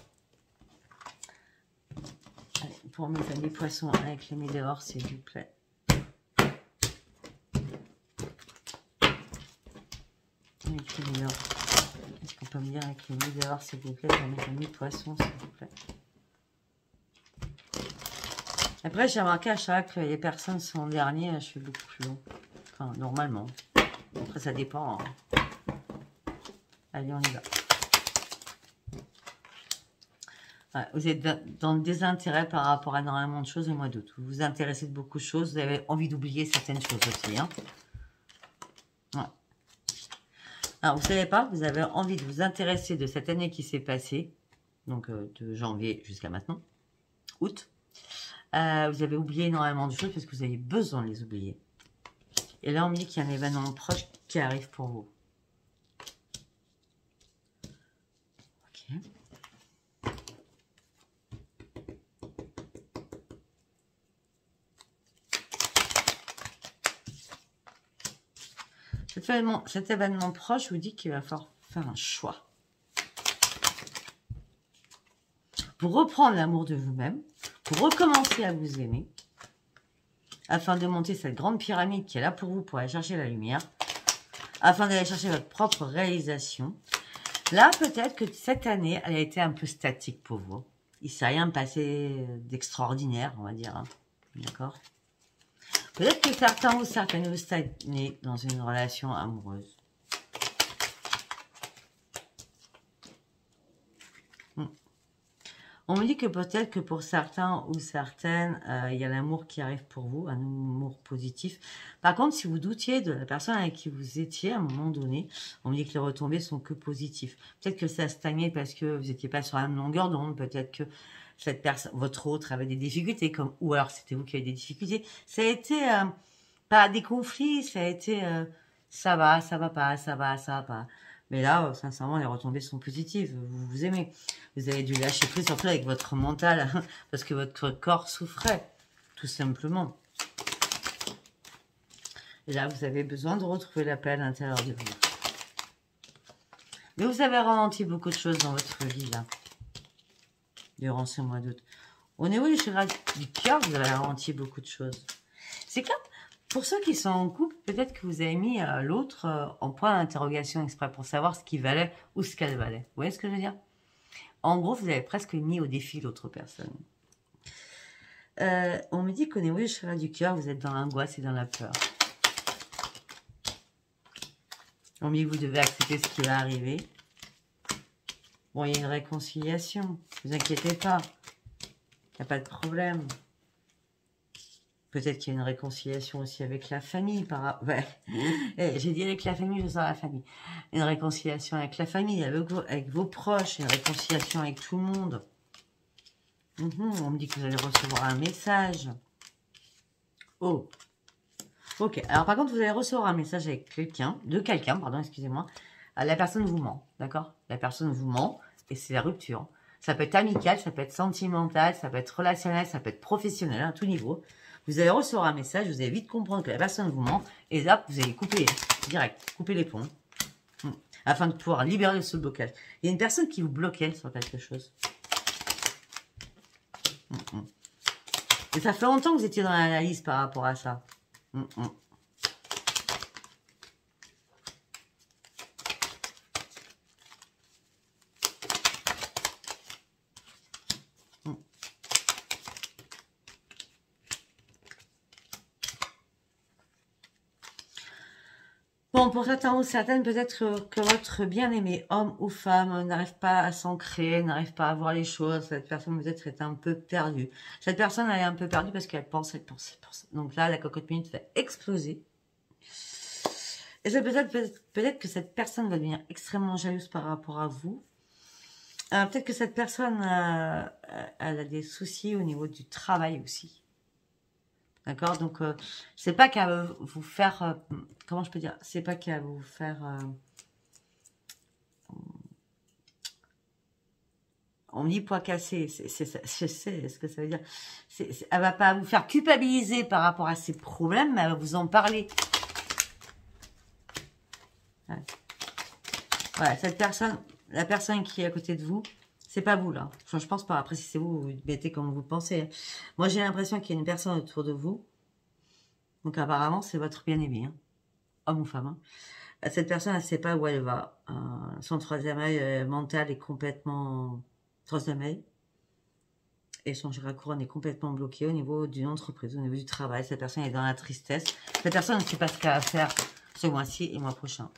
Allez, pour mes amis poissons, avec les météores, s'il vous plaît. Avec les météores. Est-ce qu'on peut me dire avec les météores, s'il vous plaît, pour mes amis poissons, s'il vous plaît? Après, j'ai remarqué à chaque fois que les personnes sont en dernier, je suis beaucoup plus long. Enfin, normalement. Après, ça dépend. Hein. Allez, on y va. Ouais, vous êtes dans le désintérêt par rapport à énormément de choses au mois d'août. Vous vous intéressez de beaucoup de choses. Vous avez envie d'oublier certaines choses aussi. Hein. Ouais. Alors, vous savez pas, vous avez envie de vous intéresser de cette année qui s'est passée. Donc, de janvier jusqu'à maintenant. Août. Vous avez oublié énormément de choses parce que vous avez besoin de les oublier. Et là, on me dit qu'il y a un événement proche qui arrive pour vous. Ok. Cet événement proche vous dit qu'il va falloir faire un choix. Pour reprendre l'amour de vous-même, pour recommencer à vous aimer, afin de monter cette grande pyramide qui est là pour vous, pour aller chercher la lumière, afin d'aller chercher votre propre réalisation. Là, peut-être que cette année, elle a été un peu statique pour vous. Il ne s'est rien passé d'extraordinaire, on va dire. Hein. D'accord? Peut-être que certains ou certaines vous stagnez dans une relation amoureuse. On me dit que peut-être que pour certains ou certaines, il y a l'amour qui arrive pour vous, un amour positif. Par contre, si vous doutiez de la personne avec qui vous étiez à un moment donné, on me dit que les retombées sont que positives. Peut-être que ça a stagné parce que vous n'étiez pas sur la même longueur d'onde. Peut-être que cette personne, votre autre, avait des difficultés, ou alors c'était vous qui avez des difficultés. Ça a été pas des conflits, ça a été ça va pas, ça va pas. Mais là, sincèrement, les retombées sont positives. Vous vous aimez. Vous avez dû lâcher prise, surtout avec votre mental, parce que votre corps souffrait, tout simplement. Et là, vous avez besoin de retrouver la paix à l'intérieur de vous. Mais vous avez ralenti beaucoup de choses dans votre vie, là, durant ce mois d'août. Au niveau du chakra du cœur, vous avez ralenti beaucoup de choses. C'est comme... Pour ceux qui sont en couple, peut-être que vous avez mis l'autre en point d'interrogation exprès pour savoir ce qu'il valait ou ce qu'elle valait. Vous voyez ce que je veux dire? En gros, vous avez presque mis au défi l'autre personne. On me dit qu'au niveau du chakra du cœur, vous êtes dans l'angoisse et dans la peur. On me dit que vous devez accepter ce qui va arriver. Bon, il y a une réconciliation. Ne vous inquiétez pas. Il n'y a pas de problème. Peut-être qu'il y a une réconciliation aussi avec la famille. Ouais. J'ai dit avec la famille, je sens la famille. Une réconciliation avec la famille, avec vos proches, une réconciliation avec tout le monde. On me dit que vous allez recevoir un message. Oh. Ok. Alors par contre, vous allez recevoir un message avec quelqu'un, pardon, excusez-moi. La personne vous ment, d'accord? La personne vous ment et c'est la rupture. Ça peut être amical, ça peut être sentimental, ça peut être relationnel, ça peut être professionnel, à tout niveau. Vous allez recevoir un message, vous allez vite comprendre que la personne vous ment, et là, vous allez couper direct, couper les ponts, afin de pouvoir libérer ce blocage. Il y a une personne qui vous bloquait sur quelque chose. Et ça fait longtemps que vous étiez dans l'analyse par rapport à ça. Bon, pour certains ou certaines, peut-être que votre bien-aimé, homme ou femme, n'arrive pas à s'ancrer, n'arrive pas à voir les choses. Cette personne peut-être est un peu perdue. Cette personne, elle est un peu perdue parce qu'elle pense, elle pense, elle pense. Donc là, la cocotte minute fait exploser. Et c'est peut-être que cette personne va devenir extrêmement jalouse par rapport à vous. Peut-être que cette personne, elle a des soucis au niveau du travail aussi. D'accord? Donc, c'est pas qu'à vous faire... comment je peux dire? C'est pas qu'à vous faire... on me dit poids cassé. Je sais ce que ça veut dire. Elle va pas vous faire culpabiliser par rapport à ses problèmes, mais elle va vous en parler. Ouais. Voilà, cette personne, la personne qui est à côté de vous, c'est pas vous, là. Enfin, je pense pas. Après, si c'est vous, vous mettez comme vous pensez. Moi, j'ai l'impression qu'il y a une personne autour de vous. Donc, apparemment, c'est votre bien-aimé, hein, homme ou femme. Hein. Cette personne, elle ne sait pas où elle va. Son troisième œil mental est complètement... Troisième œil. Et son couronne est complètement bloqué au niveau d'une entreprise, au niveau du travail. Cette personne est dans la tristesse. Cette personne ne sait pas ce qu'elle a à faire ce mois-ci et le mois prochain.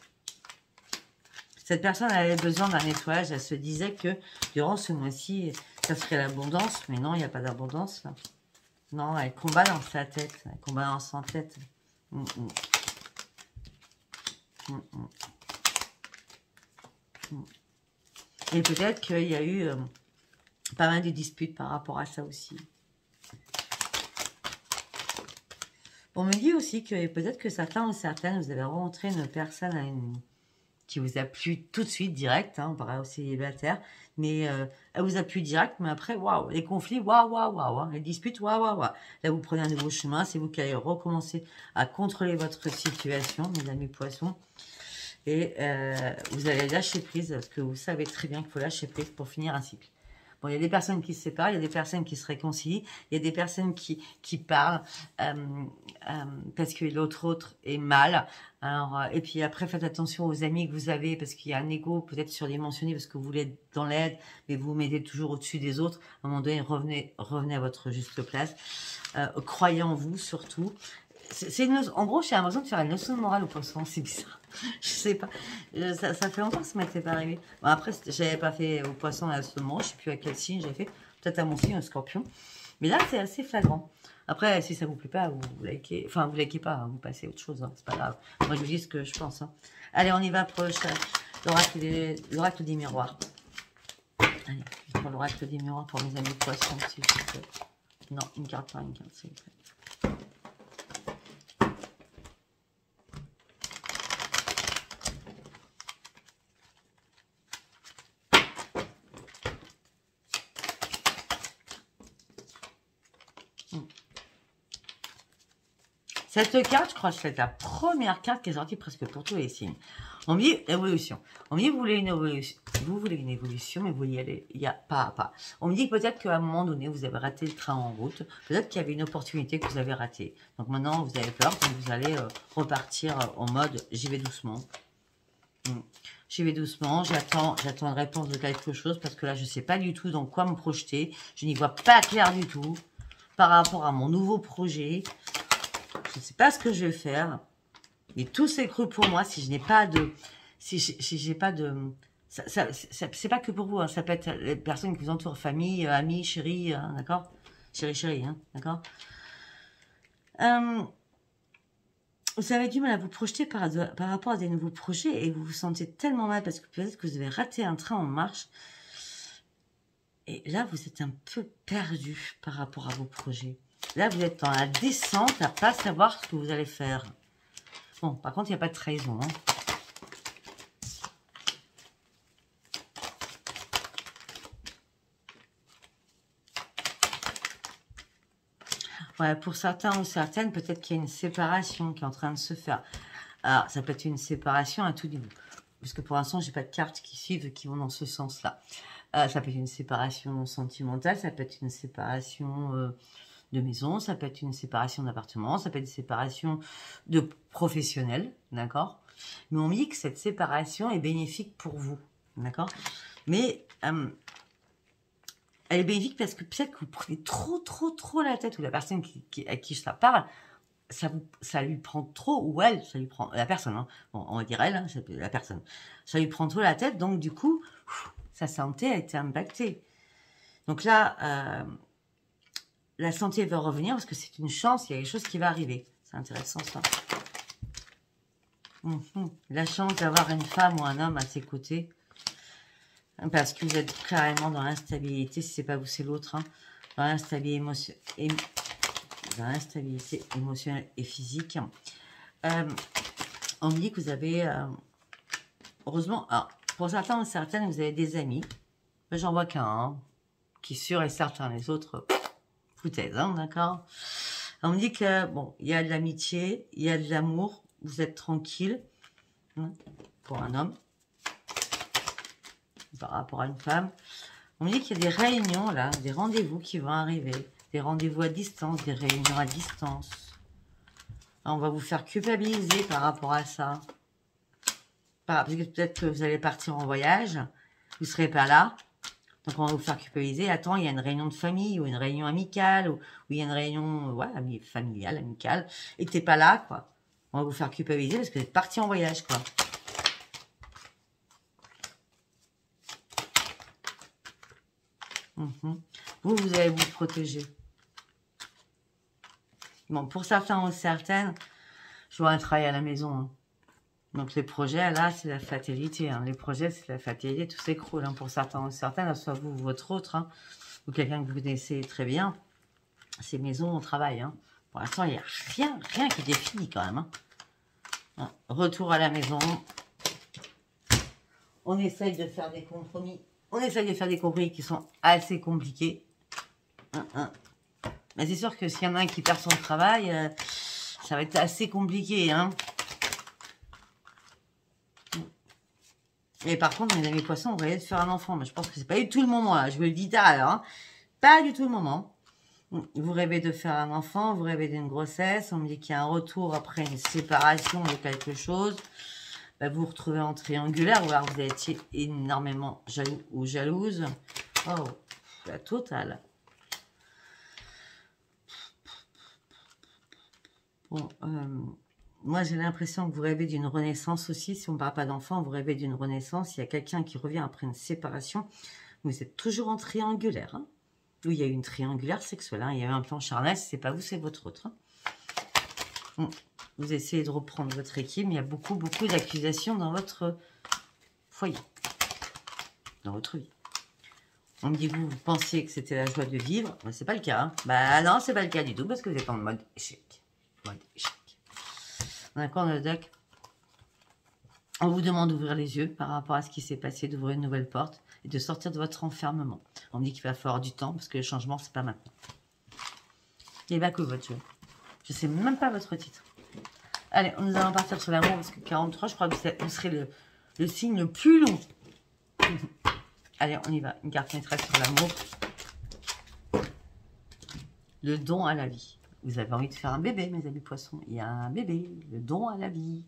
Cette personne avait besoin d'un nettoyage. Elle se disait que durant ce mois-ci, ça serait l'abondance. Mais non, il n'y a pas d'abondance. Non, elle combat dans sa tête. Elle combat dans sa tête. Et peut-être qu'il y a eu pas mal de disputes par rapport à ça aussi. On me dit aussi que peut-être que certains ou certaines, vous avez rencontré une personne qui vous a plu tout de suite, direct, hein, on paraît aussi célibataire, mais elle vous a plu direct, mais après, waouh, les conflits, waouh, waouh, waouh, hein, les disputes, waouh, waouh, waouh. Là, vous prenez un nouveau chemin, c'est vous qui allez recommencer à contrôler votre situation, mes amis poissons, et vous allez lâcher prise, parce que vous savez très bien qu'il faut lâcher prise pour finir un cycle. Bon, il y a des personnes qui se séparent, il y a des personnes qui se réconcilient, il y a des personnes qui parlent parce que l'autre est mal. Alors, et puis après, faites attention aux amis que vous avez parce qu'il y a un ego peut-être surdimensionné parce que vous voulez être dans l'aide, mais vous vous mettez toujours au-dessus des autres. À un moment donné, revenez à votre juste place. Croyez en vous surtout. En gros, j'ai l'impression de faire une leçon de morale aux poissons, c'est bizarre. Je sais pas. Ça fait longtemps que ça m'était pas arrivé. Bon, après, j'avais pas fait aux poissons la leçon de morale, je sais plus à quel signe j'ai fait. Peut-être à mon signe, un scorpion. Mais là, c'est assez flagrant. Après, si ça vous plaît pas, vous likez. Enfin, vous likez pas, hein, vous passez à autre chose, hein, c'est pas grave. Moi, je vous dis ce que je pense. Hein. Allez, on y va pour l'oracle des miroirs. Allez, je prends l'oracle des miroirs pour mes amis poissons, s'il vous plaît. Non, une carte par une carte, s'il vous plaît. Cette carte, je crois que c'est la première carte qui est sortie presque pour tous les signes. On me dit évolution. On me dit vous voulez une évolution, mais vous y allez, il y a pas à pas. On me dit peut-être qu'à un moment donné, vous avez raté le train en route. Peut-être qu'il y avait une opportunité que vous avez ratée. Donc maintenant, vous avez peur, donc vous allez repartir en mode j'y vais doucement. J'y vais doucement, j'attends une réponse de quelque chose parce que là, je ne sais pas du tout dans quoi me projeter. Je n'y vois pas clair du tout par rapport à mon nouveau projet. Je ne sais pas ce que je vais faire. Et tout s'écroule pour moi si je n'ai pas de... Si j'ai pas de... c'est pas que pour vous. Hein, ça peut être les personnes qui vous entourent. Famille, amis, chérie. Hein, d'accord. Chérie, hein, d'accord. Vous avez du mal à vous projeter par rapport à des nouveaux projets. Et vous vous sentez tellement mal parce que peut-être que vous avez raté un train en marche. Et là, vous êtes un peu perdu par rapport à vos projets. Là, vous êtes dans la descente à ne pas savoir ce que vous allez faire. Bon, par contre, il n'y a pas de trahison. Hein. Ouais, pour certains ou certaines, peut-être qu'il y a une séparation qui est en train de se faire. Alors, ça peut être une séparation à tout niveau. Parce que pour l'instant, je n'ai pas de cartes qui suivent, qui vont dans ce sens-là. Ça peut être une séparation sentimentale, ça peut être une séparation... de maison, ça peut être une séparation d'appartement, ça peut être une séparation de professionnel, d'accord? Mais on me dit que cette séparation est bénéfique pour vous, d'accord? Mais elle est bénéfique parce que peut-être que vous prenez trop la tête, ou la personne à qui ça parle, ça lui prend trop, ou elle, ça lui prend, la personne, hein. Bon, on va dire elle, hein, la personne, ça lui prend trop la tête, donc du coup, sa santé a été impactée. Donc là, la santé va revenir parce que c'est une chance, il y a quelque chose qui va arriver. C'est intéressant ça. La chance d'avoir une femme ou un homme à ses côtés. Parce que vous êtes carrément dans l'instabilité, si c'est pas vous, c'est l'autre. Hein. Dans l'instabilité émotionnelle et physique. On me dit que vous avez... heureusement, alors, pour certains ou certaines, vous avez des amis. J'en vois qu'un, hein, qui est sûr et certain. Les autres, foutaise, hein, d'accord. On me dit que, bon, il y a de l'amitié, il y a de l'amour, vous êtes tranquille, hein, pour un homme, par rapport à une femme. On me dit qu'il y a des réunions, là, des rendez-vous qui vont arriver, des rendez-vous à distance, des réunions à distance. On va vous faire culpabiliser par rapport à ça. Parce que peut-être que vous allez partir en voyage, vous ne serez pas là. Donc, on va vous faire culpabiliser. Attends, il y a une réunion de famille ou une réunion amicale ou il y a une réunion familiale, amicale, et que tu n'es pas là, quoi. On va vous faire culpabiliser parce que vous êtes parti en voyage, quoi. Vous allez vous protéger. Bon, pour certains ou certaines, je vois un travail à la maison. Hein. Donc, les projets, là, c'est la fatalité. Hein. Les projets, c'est la fatalité, tout s'écroule. Hein. Pour certains ou certaines, soit vous ou votre autre, hein, ou quelqu'un que vous connaissez très bien, ces maisons au travail. Hein. Pour l'instant, il n'y a rien qui est défini quand même. Hein. Hein. Retour à la maison. On essaye de faire des compromis. On essaye de faire des compromis qui sont assez compliqués. Mais c'est sûr que s'il y en a un qui perd son travail, ça va être assez compliqué. Hein. Et par contre, mes amis poissons, vous rêvez de faire un enfant. Mais je pense que c'est pas du tout le moment, là. Je vous le dis tard, alors. Hein. Pas du tout le moment. Vous rêvez de faire un enfant, vous rêvez d'une grossesse. On me dit qu'il y a un retour après une séparation de quelque chose. Bah, vous vous retrouvez en triangulaire, ou alors vous étiez énormément jaloux ou jalouse. Oh, la totale. Bon, moi j'ai l'impression que vous rêvez d'une renaissance aussi. Si on ne parle pas d'enfant, vous rêvez d'une renaissance. Il y a quelqu'un qui revient après une séparation. Vous êtes toujours en triangulaire. Hein. Oui, il y a eu une triangulaire sexuelle. Hein. Il y a eu un plan charnel. Si ce n'est pas vous, c'est votre autre. Hein. Bon. Vous essayez de reprendre votre équilibre. Il y a beaucoup d'accusations dans votre foyer, dans votre vie. On me dit que vous pensiez que c'était la joie de vivre. Ben, c'est pas le cas. Hein. Bah non, c'est pas le cas du tout parce que vous êtes en mode échec. D'accord, le deck. On vous demande d'ouvrir les yeux par rapport à ce qui s'est passé, d'ouvrir une nouvelle porte et de sortir de votre enfermement. On me dit qu'il va falloir du temps parce que le changement, c'est pas maintenant. Et bien que votre jeu. Je sais même pas votre titre. Allez, nous allons partir sur l'amour parce que 43, je crois que vous serez le signe le plus long. Allez, on y va. Une carte maîtresse sur l'amour. Le don à la vie. Vous avez envie de faire un bébé, mes amis poissons. Il y a un bébé. Le don à la vie.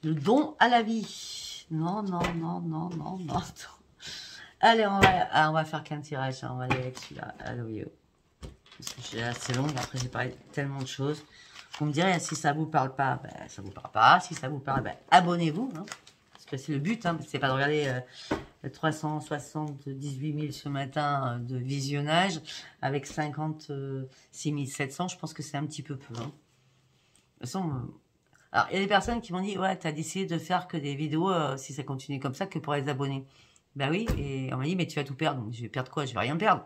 Le don à la vie. Non. Allez, on va faire qu'un tirage. Hein. On va aller avec celui-là. Allô. Parce que j'ai assez long. Après, j'ai parlé de tellement de choses. Vous me direz, si ça ne vous parle pas, ben, ça ne vous parle pas. Si ça vous parle, ben, abonnez-vous. Hein, parce que c'est le but. Hein, c'est pas de regarder 378 000 ce matin de visionnage avec 56 700. Je pense que c'est un petit peu peu. Hein. De toute façon, alors, il y a des personnes qui m'ont dit, ouais, tu as décidé de faire que des vidéos, si ça continue comme ça, que pour les abonnés. Ben oui, et on m'a dit, mais tu vas tout perdre. Donc, je vais perdre quoi? Je vais rien perdre.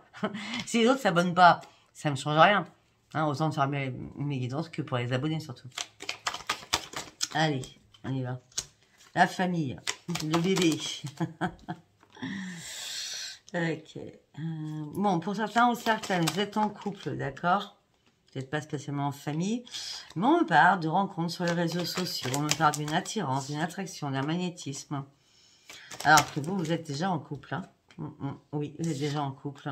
Si les autres ne s'abonnent pas, ça ne me change rien. Hein, autant de faire mes guidances que pour les abonnés surtout. Allez, on y va. La famille, le bébé. Ok. Bon, pour certains ou certaines, vous êtes en couple, d'accord? Vous n'êtes pas spécialement en famille. Mais on me parle de rencontres sur les réseaux sociaux. On me parle d'une attirance, d'une attraction, d'un magnétisme. Alors que vous êtes déjà en couple. Hein. Oui, vous êtes déjà en couple.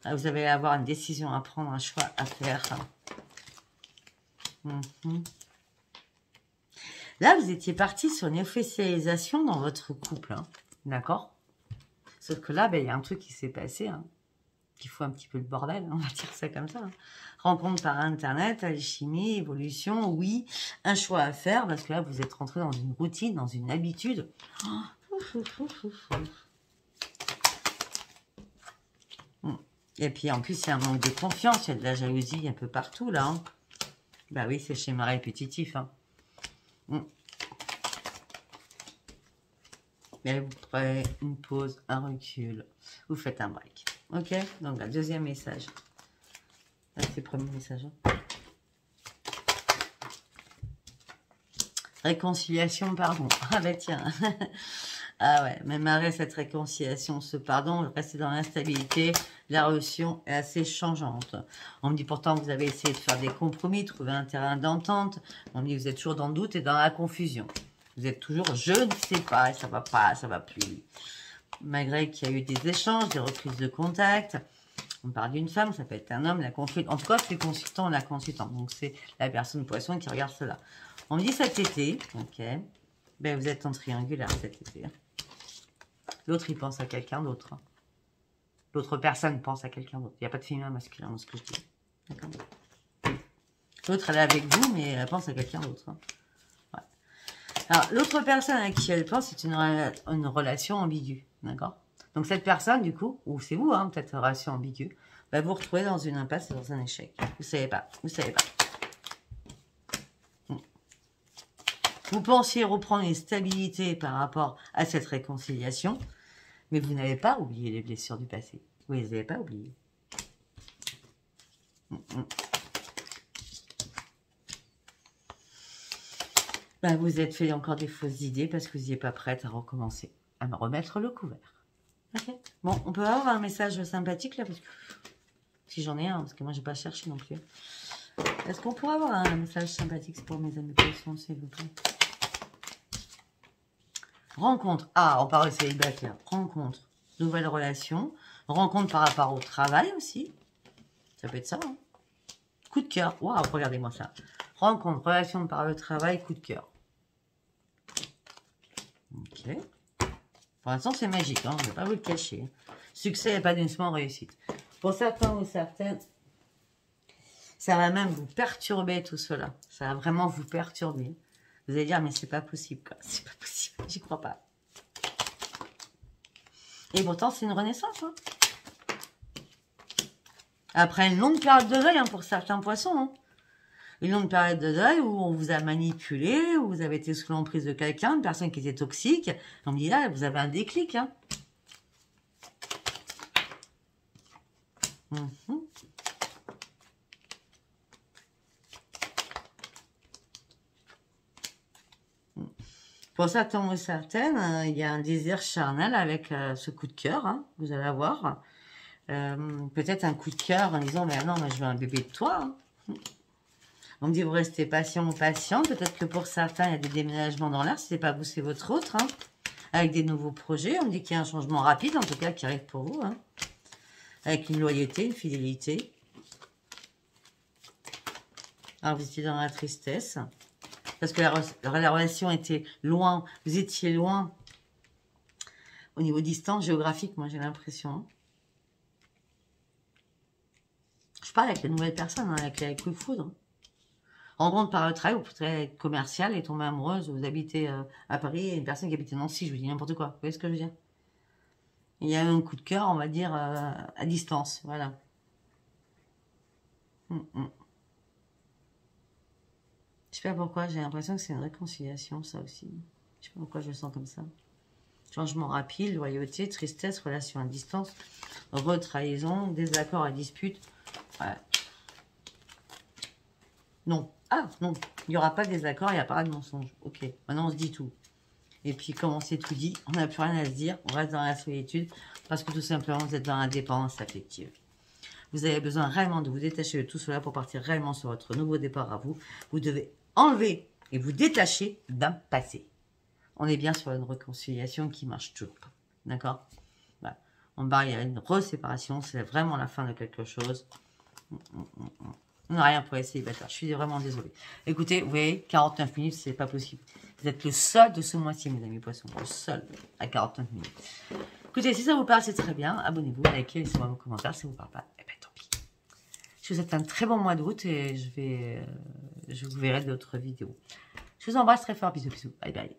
Vous allez avoir une décision à prendre, un choix à faire. Là, vous étiez parti sur une officialisation dans votre couple. Hein. D'accord? Sauf que là, ben, y a un truc qui s'est passé. Hein. qui fout un petit peu le bordel, on va dire ça comme ça. Hein. Rencontre par Internet, alchimie, évolution, oui. Un choix à faire, parce que là, vous êtes rentré dans une routine, dans une habitude. Et puis, en plus, il y a un manque de confiance, il y a de la jalousie un peu partout, là. Hein. Bah oui, c'est schéma répétitif. Hein. Mais vous prenez une pause, un recul, vous faites un break. Ok, donc le deuxième message. C'est le premier message. Hein. Réconciliation, pardon. Ah bah tiens. Ah ouais, même arrêt cette réconciliation, ce pardon, rester dans l'instabilité, la relation est assez changeante. On me dit pourtant vous avez essayé de faire des compromis, trouver un terrain d'entente. On me dit vous êtes toujours dans le doute et dans la confusion. Vous êtes toujours je ne sais pas, ça va pas, ça va plus. Malgré qu'il y a eu des échanges, des reprises de contact. On parle d'une femme, ça peut être un homme, la consultante. En tout cas, c'est consultant ou la consultante. Donc c'est la personne poisson qui regarde cela. On me dit cet été, ok. Ben vous êtes en triangulaire cet été. L'autre, il pense à quelqu'un d'autre. Hein. L'autre personne pense à quelqu'un d'autre. Il n'y a pas de féminin masculin dans ce que je dis. D'accord. L'autre, elle est avec vous, mais elle pense à quelqu'un d'autre. Hein. Ouais. Alors, l'autre personne à qui elle pense, c'est une relation ambiguë. D'accord. Donc, cette personne, du coup, ou c'est vous, hein, peut-être une relation ambiguë, va vous retrouver dans une impasse, dans un échec. Vous ne savez pas. Vous ne savez pas. Vous pensiez reprendre une stabilité par rapport à cette réconciliation. Mais vous n'avez pas oublié les blessures du passé. Vous ne les avez pas oubliées. Ben, vous êtes fait encore des fausses idées parce que vous n'êtes pas prête à recommencer. À me remettre le couvert. Ok. Bon, on peut avoir un message sympathique là parce que si j'en ai un, parce que moi, je n'ai pas cherché non plus. Est-ce qu'on pourrait avoir un message sympathique pour mes amis poissons, s'il vous plaît? Rencontre. Ah, on parle de célibataire. Rencontre. Nouvelle relation. Rencontre par rapport au travail aussi. Ça peut être ça. Hein. Coup de cœur. Waouh, regardez-moi ça. Rencontre, relation par le travail, coup de cœur. Ok. Pour l'instant, c'est magique. Hein, je ne vais pas vous le cacher. Succès et pas d'énormément réussite. Pour certains ou certaines, ça va même vous perturber tout cela. Ça va vraiment vous perturber. Vous allez dire, mais c'est pas possible, quoi. C'est pas possible, j'y crois pas. Et pourtant, c'est une renaissance. Hein. Après une longue période de deuil, hein, pour certains poissons. Hein. Une longue période de deuil où on vous a manipulé, où vous avez été sous l'emprise de quelqu'un, une personne qui était toxique. On me dit, là, vous avez un déclic. Hein. Pour certains ou certaines, il y a un désir charnel avec ce coup de cœur, hein, vous allez avoir. Peut-être un coup de cœur en disant, mais non, moi je veux un bébé de toi. Hein. On me dit, vous restez patient ou patiente. Peut-être que pour certains, il y a des déménagements dans l'air. Si ce n'est pas vous, c'est votre autre. Hein, avec des nouveaux projets. On me dit qu'il y a un changement rapide, en tout cas, qui arrive pour vous. Hein, avec une loyauté, une fidélité. Alors, vous étiez dans la tristesse. Parce que la relation était loin, vous étiez loin au niveau distance géographique, moi j'ai l'impression. Hein. Je parle avec les nouvelles personnes, hein, avec les coups de foudre. Rencontre par le travail, vous pouvez être commercial et tomber amoureuse, vous habitez à Paris et une personne qui habite à Nancy, je vous dis n'importe quoi, vous voyez ce que je veux dire? Il y a un coup de cœur, on va dire, à distance, voilà. Je sais pas pourquoi, j'ai l'impression que c'est une réconciliation, ça aussi. Je sais pas pourquoi je le sens comme ça. Changement rapide, loyauté, tristesse, relation à distance, retrahison, désaccord à dispute. Ouais. Non. Ah, non. Il n'y aura pas de désaccord, il n'y a pas de mensonge. Ok, maintenant on se dit tout. Et puis, comme on s'est tout dit, on n'a plus rien à se dire. On reste dans la solitude parce que tout simplement, vous êtes dans la dépendance affective. Vous avez besoin réellement de vous détacher de tout cela pour partir réellement sur votre nouveau départ à vous. Vous devez enlever et vous détacher d'un passé. On est bien sur une réconciliation qui marche toujours pas. D'accord? Voilà. On barre, il y a une reséparation. C'est vraiment la fin de quelque chose. On n'a rien pour les célibataires. Je suis vraiment désolée. Écoutez, vous voyez, 49 minutes, c'est pas possible. Vous êtes le seul de ce mois-ci, mes amis poissons. Le seul à 49 minutes. Écoutez, si ça vous parle, c'est très bien. Abonnez-vous, likez, laissez-moi vos commentaires. Si ça vous parle pas, eh ben tant pis. Je vous souhaite un très bon mois d'août et je vous verrai d'autres vidéos. Je vous embrasse très fort. Bisous, bisous. Bye, bye.